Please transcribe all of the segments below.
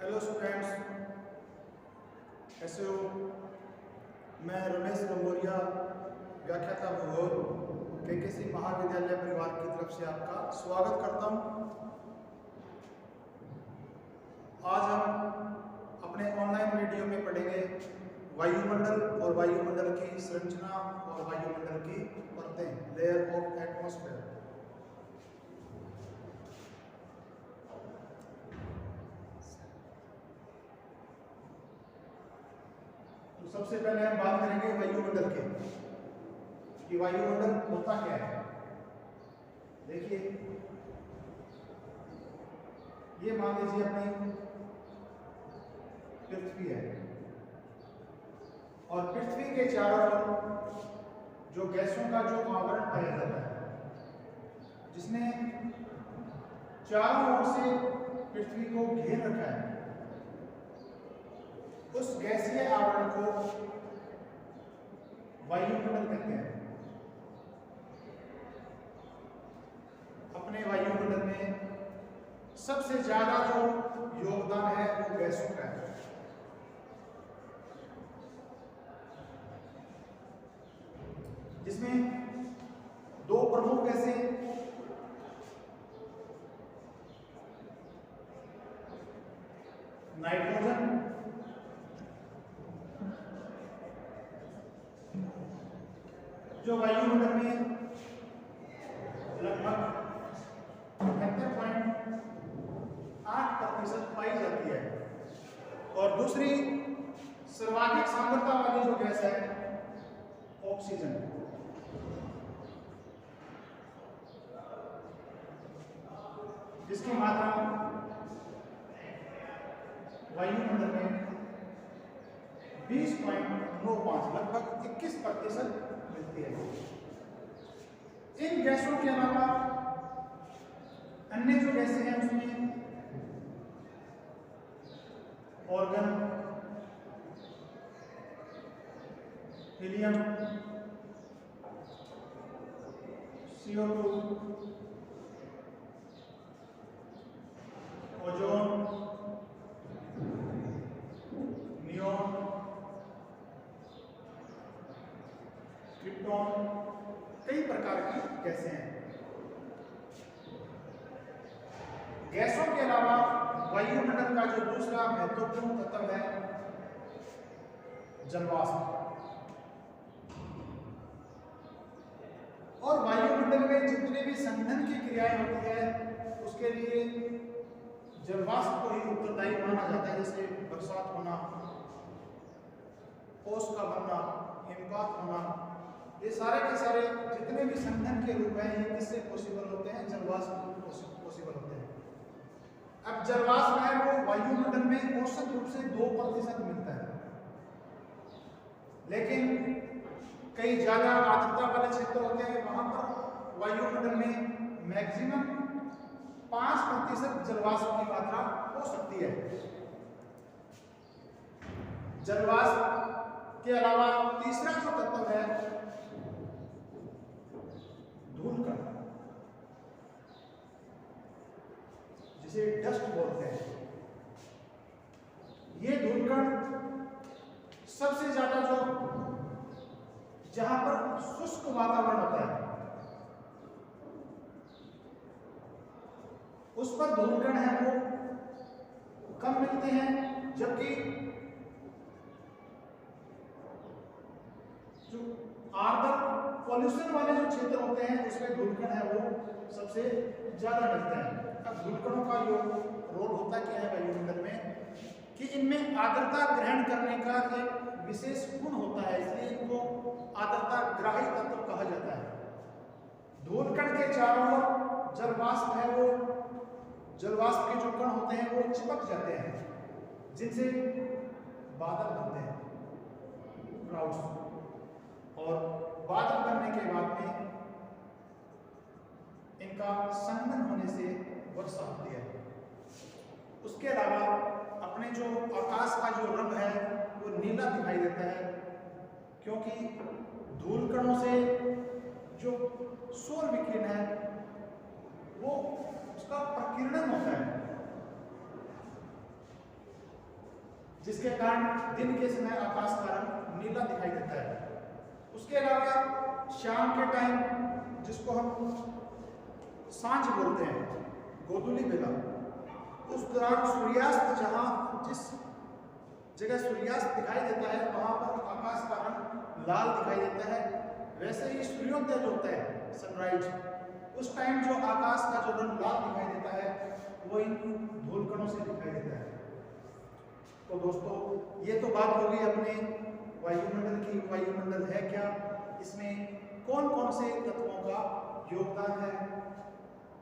Hello students, कैसे हो। मैं रमेश लंगोरिया, व्याख्याता भूगोल केकेसी महाविद्यालय परिवार की तरफ से आपका स्वागत करता हूं। आज हम अपने ऑनलाइन वीडियो में पढ़ेंगे वायुमंडल और वायुमंडल की संरचना और वायुमंडल की परतें, लेयर ऑफ एटमॉस्फेयर। तो सबसे पहले हम बात करेंगे वायुमंडल के कि वायुमंडल होता क्या है। देखिए, ये मान लीजिए अपनी पृथ्वी है और पृथ्वी के चारों ओर जो गैसों का जो आवरण पाया जाता है, जिसने चारों ओर से पृथ्वी को घेर रखा है, उस गैसीय आवरण को वायुमंडल कहते हैं। अपने वायुमंडल में सबसे ज्यादा जो योगदान है वो गैसों का है। जिसमें दो प्रमुख गैसें नाइट्रोजन जो वायुमंडल में लगभग 78.8% पाई जाती है, और दूसरी सर्वाधिक सांद्रता वाली जो गैस है ऑक्सीजन। जिसकी मात्रा वायुमंडल में 20.95 लगभग 21% मिलती है। इन गैसों के अलावा अन्य जो गैसें हैं उसमें organ, helium, CO2, ozone, neon, krypton, कई प्रकार की गैसें हैं। गैसों के अलावा वायुमंडल का जो दूसरा महत्वपूर्ण तत्व है जलवाष्प। और वायुमंडल में जितने भी संघनन की क्रियाएं होती है उसके लिए जलवाष्प को ही उत्तरदायी माना जाता है। जैसे बरसात होना, ओस का बनना, हिमपात होना, ये सारे के सारे जितने भी संघनन के रूप हैं ये किससे पॉसिबल होते हैं? जलवाष्प पॉसिबल होते हैं। अब जलवाष्प है वो वायुमंडल में औसत रूप से 2% मिलता है, लेकिन कई ज्यादा आर्द्रता वाले क्षेत्र होते हैं, वहां पर वायुमंडल में मैक्सिमम 5% जलवाष्प की मात्रा हो सकती है। जलवाष्प के अलावा तीसरा जो तत्व है धूलकण, जिसे डस्ट बोलते हैं। ये धूलकण सबसे ज्यादा जो जहां पर शुष्क वातावरण होता है उस पर धूलकण है वो कम मिलते हैं, जबकि जो आर्द्र पॉल्यूशन वाले जो क्षेत्र होते हैं उसमें धूलकण है वो सबसे ज्यादा मिलते हैं। अब धूलकणों का रोल होता क्या है वायुमंडल में कि इनमें आर्द्रता ग्रहण करने का एक विशेष गुण होता है, इसलिए इनको आर्द्रता ग्राही तत्व कहा जाता है। धूलकण के चारों ओर जलवाष्प है वो, जलवाष्प के जो कण होते हैं वो चिपक जाते हैं, जिनसे बादल बनते हैं, क्लाउड्स। और बादल बनने के बाद में इनका संघनन होने से वर्षा होती है। उसके अलावा अपने जो आकाश का जो रंग है वो नीला दिखाई देता है, क्योंकि धूलकणों से जो सौर विकिरण है वो उसका प्रकीर्णन होता है। जिसके कारण दिन के समय आकाश का रंग नीला दिखाई देता है। उसके अलावा शाम के टाइम, जिसको हम सांझ बोलते हैं, गोधूली बेला, उस दौरान सूर्यास्त, जहाँ जिस जगह सूर्यास्त दिखाई देता है वहां पर आकाश का रंग लाल दिखाई देता है। वैसे ही सूर्योदय जो होता है, सनराइज, उस टाइम जो आकाश का जो रंग लाल दिखाई देता है वो इन धूलकणों से दिखाई देता है। तो दोस्तों, ये तो बात होगी अपने वायुमंडल की। वायुमंडल है क्या, इसमें कौन कौन से तत्वों का योगदान है।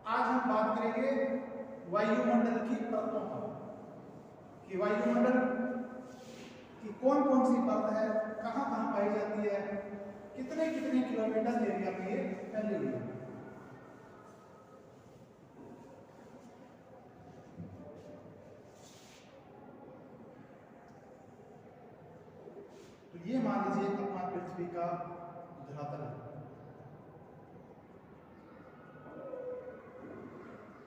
आज हम बात करेंगे वायुमंडल की परतों का, कि वायुमंडल की कौन कौन सी परत है, कहाँ कहाँ पाई जाती है, कितने कितने किलोमीटर एरिया में ये फैली हुई है। तो ये मान लीजिए अपना पृथ्वी का धरातल है,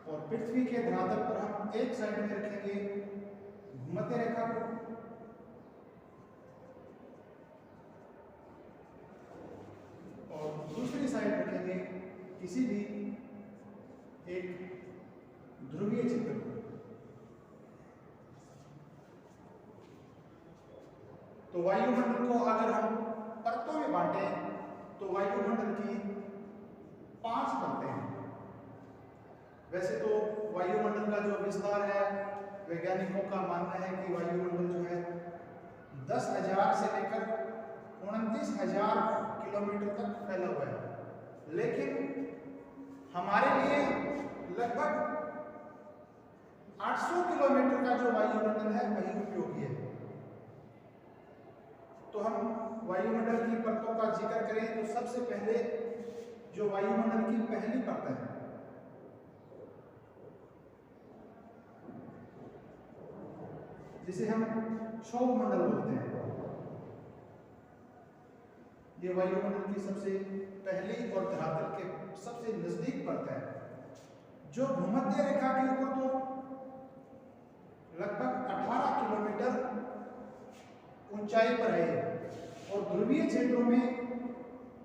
और पृथ्वी के धरातल पर हम एक साइड में रखेंगे भूमध्य रेखा को, और दूसरी साइड रखेंगे किसी भी एक ध्रुवीय क्षेत्र को। तो वायुमंडल को अगर हम परतों में बांटे तो वायुमंडल की 5 परतें हैं। वैसे तो वायुमंडल का जो विस्तार है, वैज्ञानिकों का मानना है कि वायुमंडल जो है 10,000 से लेकर 29,000 किलोमीटर तक फैला हुआ है, लेकिन हमारे लिए लगभग 800 किलोमीटर का जो वायुमंडल है वही उपयोगी है। तो हम वायुमंडल की परतों का जिक्र करें तो सबसे पहले जो वायुमंडल की पहली परत है, जिसे हम क्षोभ मंडल बोलते हैं, ये वायुमंडल की सबसे पहली और धरातल के सबसे नजदीक परत है, जो भूमध्य रेखा के ऊपर तो लगभग 18 किलोमीटर ऊंचाई पर है, और ध्रुवीय क्षेत्रों में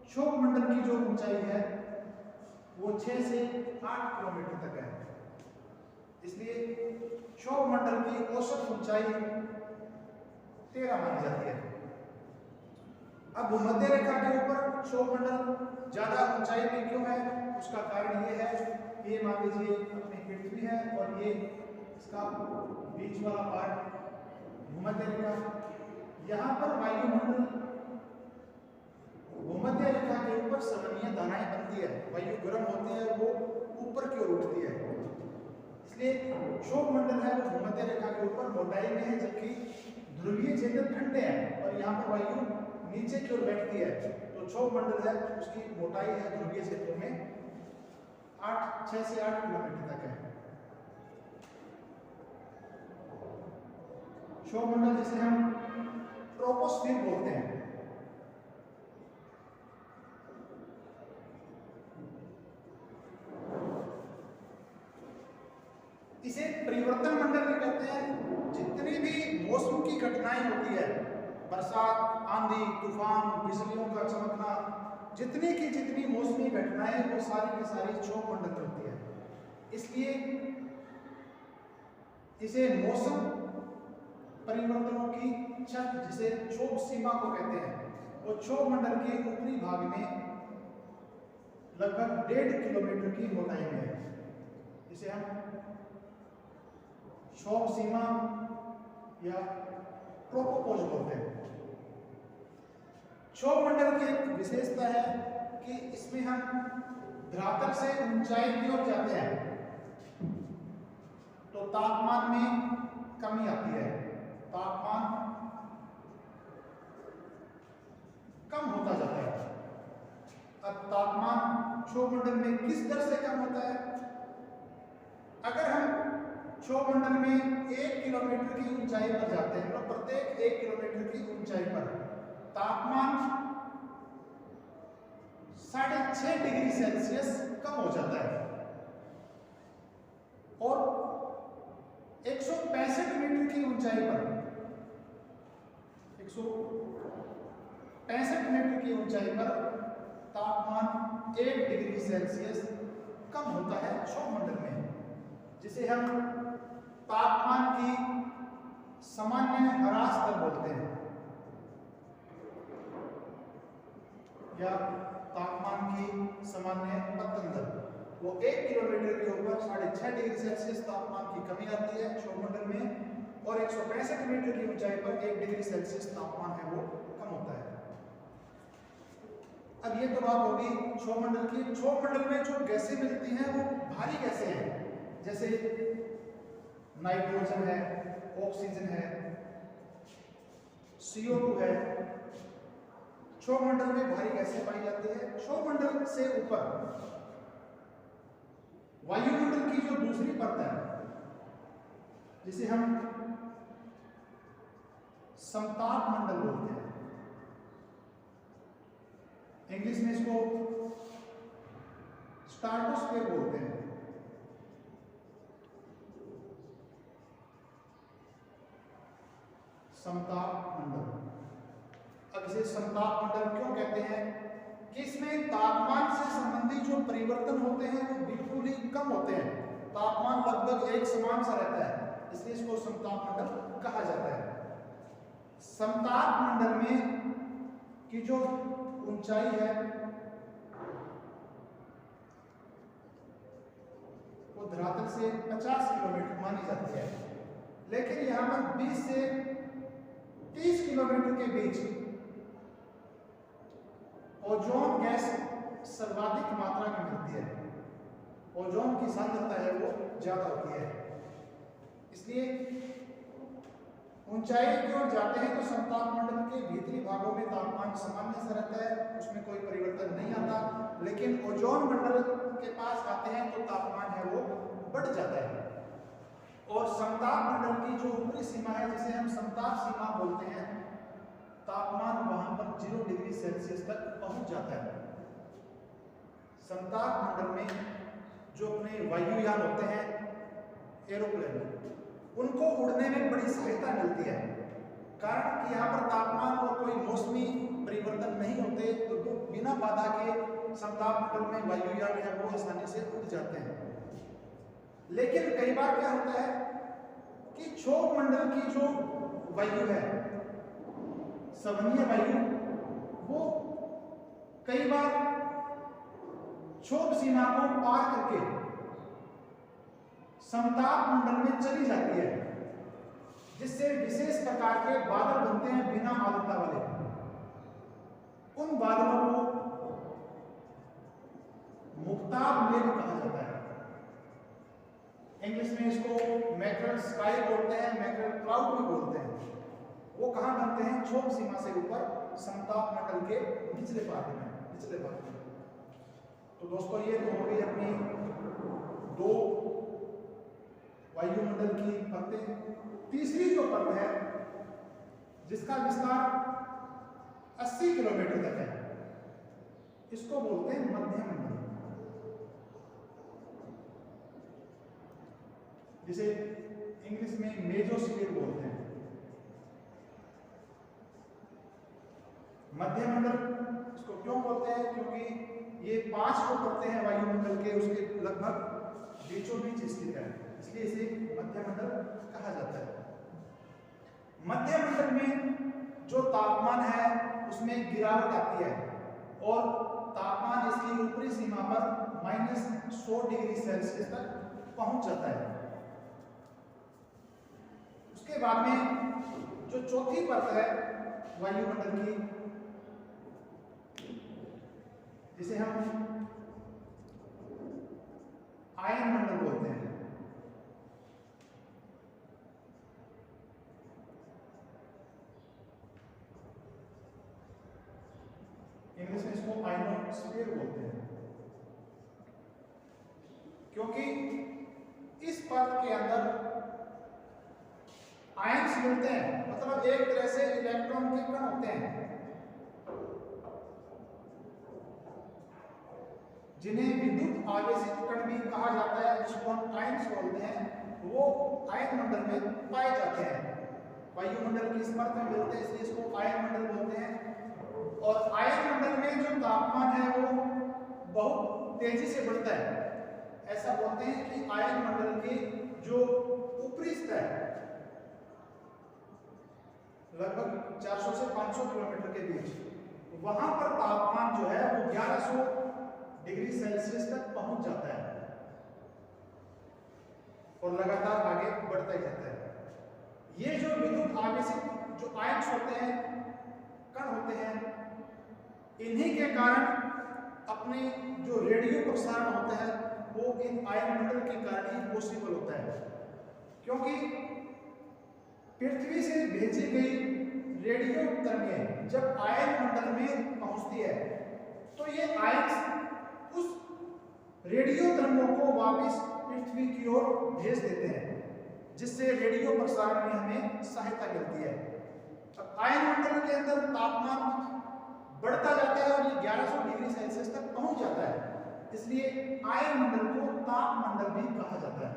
क्षोभ मंडल की जो ऊंचाई है वो 6 से 8 किलोमीटर तक है। इसलिए क्षोभ मंडल की औसत ऊंचाई 13 मानी जाती है। अब भूमध्य रेखा के ऊपर क्षोभ मंडल ज्यादा ऊंचाई में क्यों है, उसका कारण ये है, ये मान लीजिए अपनी पृथ्वी है और ये इसका बीच वाला पार्ट भूमध्य रेखा, यहाँ पर वायुमंडल भूमध्य रेखा के ऊपर समन्वय धाराएं बनती है, वायु गर्म होती है, वो ऊपर की ओर उठती है, इसलिए क्षोभ मंडल है वो भूमध्य रेखा के ऊपर मोटाई में है, जबकि ध्रुवीय क्षेत्र ठंडे हैं और यहाँ पर वायु नीचे की ओर बैठती है। तो क्षोभ मंडल है उसकी मोटाई है ध्रुवीय क्षेत्रों में 6 से 8 किलोमीटर तक है। क्षोभ मंडल जिसे हम ट्रोपोस्फीयर बोलते हैं, इसे परिवर्तन मंडल भी कहते हैं। जितनी भी मौसम की घटनाएं होती है, बरसात, आंधी, तूफान, बिजलियों का चमकना, जितनी की जितनी मौसमी घटनाएं वो सारी की सारी क्षोभ मंडल में होती है। इसलिए इसे मौसम परिवर्तनों की छत, जिसे क्षोभ सीमा को कहते हैं, वो क्षोभ मंडल के ऊपरी भाग में लगभग 1.5 किलोमीटर की मोटाई में है, जिसे हम क्षोभ सीमा या ट्रोपोपॉज बोलते हैं। क्षोभ मंडल की एक विशेषता है कि इसमें हम धरातल से ऊंचाई की ओर जाते हैं तो तापमान में कमी आती है, तापमान कम होता जाता है। अब तापमान क्षोभ मंडल में किस दर से कम होता है? अगर हम क्षोभ मंडल में 1 किलोमीटर की ऊंचाई पर जाते हैं, मतलब प्रत्येक 1 किलोमीटर की ऊंचाई पर तापमान 6.5 डिग्री सेल्सियस कम हो जाता है, और 165 मीटर की ऊंचाई पर 165 मीटर की ऊंचाई पर तापमान 1 डिग्री सेल्सियस कम होता है क्षोभमंडल में, जिसे हम तापमान की सामान्य ह्रास दर बोलते हैं, या तापमान की सामान्य पतन दर। वो 1 किलोमीटर के ऊपर 6.5 डिग्री सेल्सियस तापमान की कमी आती है क्षोभमंडल में, और 165 मीटर की ऊंचाई पर 1 डिग्री सेल्सियस तापमान है वो कम होता है। अब ये तो बात होगी क्षोभमंडल की। क्षोभमंडल में जो गैसें मिलती हैं वो भारी गैसें हैं, जैसे नाइट्रोजन है, ऑक्सीजन है, CO2 है। क्षोभमंडल में भारी गैसें पाई जाती है। क्षोभमंडल से ऊपर वायुमंडल की जो दूसरी परत है, जिसे हम समताप मंडल बोलते हैं, इंग्लिश में इसको स्ट्राटोस्फीयर बोलते हैं। समताप मंडल। अब इसे समताप मंडल क्यों कहते हैं? कि इसमें तापमान से संबंधित जो परिवर्तन होते हैं वो बिल्कुल ही कम होते हैं, तापमान लगभग एक समान सा रहता है, इसलिए इसको समताप मंडल कहा जाता है। समताप मंडल में की जो ऊंचाई है वो धरातल से 50 किलोमीटर मानी जाती है, लेकिन यहां पर 20 से 30 किलोमीटर के बीच ओजोन गैस सर्वाधिक मात्रा में मिलती है। ओजोन की सांद्रता है वो ज्यादा होती है, इसलिए ऊंचाई की ओर जाते हैं तो समताप मंडल के भीतरी भागों में तापमान सामान्य सा रहता है, उसमें कोई परिवर्तन नहीं आता, लेकिन ओजोन मंडल के पास आते हैं तो तापमान है वो बढ़ जाता है। और समताप मंडल की जो ऊपरी सीमा है, जिसे हम समताप सीमा बोलते हैं, तापमान वहां पर 0 डिग्री सेल्सियस तक पहुंच जाता है। समताप मंडल में जो अपने वायुयान होते हैं, एरोप्लेन, उनको उड़ने में बड़ी सहायता मिलती है, कारण कि यहाँ पर तापमान और कोई मौसमी परिवर्तन नहीं होते, तो बिना बाधा के समताप मंडल में वायुयान है वो आसानी से उड़ जाते हैं। लेकिन कई बार क्या होता है कि क्षोभमंडल की जो वायु है, सवनीय वायु, वो कई बार क्षोभ सीमा को पार करके समताप मंडल में चली जाती है, जिससे विशेष प्रकार के बादल बनते हैं बिना आर्द्रता वाले। उन बादलों को मुक्ताब मेघ कहा जाता है। इंग्लिश में इसको मैकरल स्काई बोलते हैं, मैकरल क्लाउड भी बोलते हैं। वो कहाँ बनते हैं? क्षोभ सीमा से ऊपर समताप मंडल के निचले भाग में। तो दोस्तों ये तो हो गई अपनी 2 वायुमंडल की परतें। तीसरी जो परत है जिसका विस्तार 80 किलोमीटर तक है, इसको बोलते हैं मध्यमंडल, जिसे इंग्लिश में मेसोस्फीयर बोलते हैं। मध्यमंडल इसको क्यों बोलते हैं? क्योंकि ये 5 जो परतें हैं वायुमंडल के, उसके लगभग बीचों बीच स्थित है, इसलिए इसे मध्यमंडल कहा जाता है। मध्यमंडल में जो तापमान है उसमें गिरावट आती है और तापमान इसकी ऊपरी सीमा पर -100 डिग्री सेल्सियस तक पहुंच जाता है। उसके बाद में जो चौथी परत है वायुमंडल की, जिसे हम आयन मंडल बोलते हैं, इंग्लिश में इसको आयनोस्फीयर बोलते हैं, क्योंकि इस परत के अंदर आयन्स मिलते हैं, मतलब एक तरह से इलेक्ट्रॉन के कण होते हैं, जिन्हें विद्युत आवेशित कण भी कहा जाता है, जिसको हम आयन्स बोलते हैं, वो आयन मंडल में पाए जाते हैं। वायुमंडल की इस परत में मिलते हैं, इसलिए इसको आयन मंडल बोलते हैं। और आयन मंडल में जो तापमान है वो बहुत तेजी से बढ़ता है। ऐसा बोलते हैं कि आयन मंडल के जो ऊपरी स्तर लगभग 400 से 500 किलोमीटर के बीच, वहां पर तापमान जो है वो 1100 डिग्री सेल्सियस तक पहुंच जाता है और लगातार आगे बढ़ता ही रहता है। ये जो विद्युत आवेशित जो आयन्स होते हैं, कण होते हैं, इन्हीं के कारण अपने जो रेडियो प्रसारण होता है वो इन आयन मंडल के कारण ही पॉसिबल होता है। क्योंकि पृथ्वी से भेजी गई रेडियो तरंगें जब आयन मंडल में पहुंचती है तो ये आयन्स उस रेडियो तरंगों को वापस पृथ्वी की ओर भेज देते हैं, जिससे रेडियो प्रसारण में हमें सहायता मिलती है। अब आयन मंडल के अंदर तापमान बढ़ता जाता है और ये 1100 डिग्री सेल्सियस तक पहुंच जाता है, इसलिए आयन मंडल को ताप मंडल भी कहा जाता है।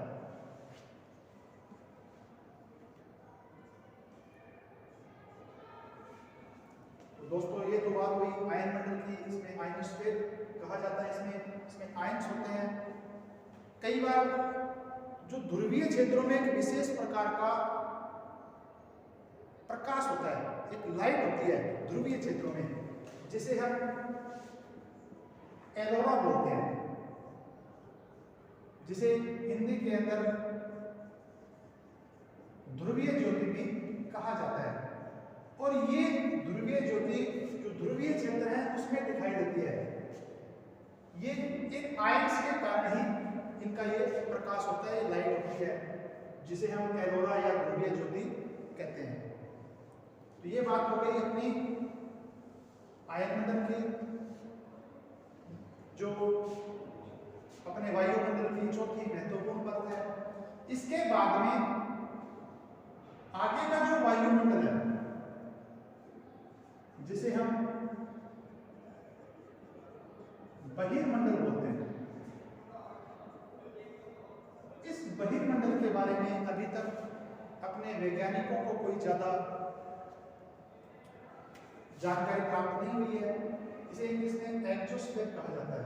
तो दोस्तों ये तो बात हुई आयन मंडल की। इसमें आयनोस्फीयर कहा जाता है, इसमें आयन्स होते हैं। कई बार जो ध्रुवीय क्षेत्रों में एक विशेष प्रकार का प्रकाश होता है, एक लाइट होती है ध्रुवीय क्षेत्रों में, जिसे हम एरोरा बोलते हैं, जिसे हिंदी के अंदर ध्रुवीय ज्योति भी कहा जाता है। और ये ध्रुवीय ज्योति जो ध्रुवीय क्षेत्र है उसमें दिखाई देती है। ये एक आयन्स के कारण ही इनका ये प्रकाश होता है, लाइट होती है, जिसे हम एरोरा या ध्रुवीय ज्योति कहते हैं। तो ये बात हो गई अपनी आयन मंडल की, जो अपने वायुमंडल की चौथी महत्वपूर्ण परत है। इसके बाद में आगे का जो वायुमंडल है, जिसे हम बहिर्मंडल बोलते हैं, इस बहिर्मंडल के बारे में अभी तक अपने वैज्ञानिकों को कोई ज्यादा जानकारी प्राप्त नहीं हुई है। इसे इंग्लिश में एक्सोस्फीयर कहा जाता है।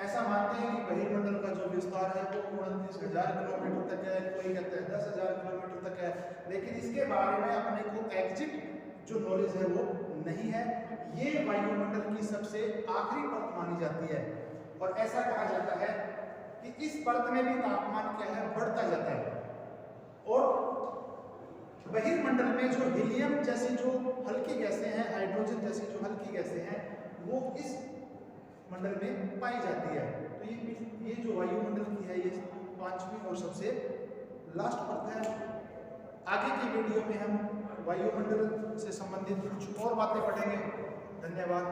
ऐसा मानते हैं कि बहिर्मंडल का जो विस्तार है वो 29,000 किलोमीटर तक है, कोई कहते हैं 10,000 किलोमीटर तक है, लेकिन इसके बारे में अपने को एग्जैक्ट जो नॉलेज है वो नहीं है। ये वायुमंडल की सबसे आखिरी परत मानी जाती है और ऐसा कहा जाता है कि इस परत में भी तापमान क्या है, बढ़ता जाता है। और बहिर्मंडल में जो हीलियम जैसी जो हल्की गैसें हैं, हाइड्रोजन जैसी जो हल्की गैसें हैं, वो इस मंडल में पाई जाती है। तो ये जो वायुमंडल की है, ये 5वीं और सबसे लास्ट परत है। आगे की वीडियो में हम वायुमंडल से संबंधित कुछ और बातें पढ़ेंगे। धन्यवाद।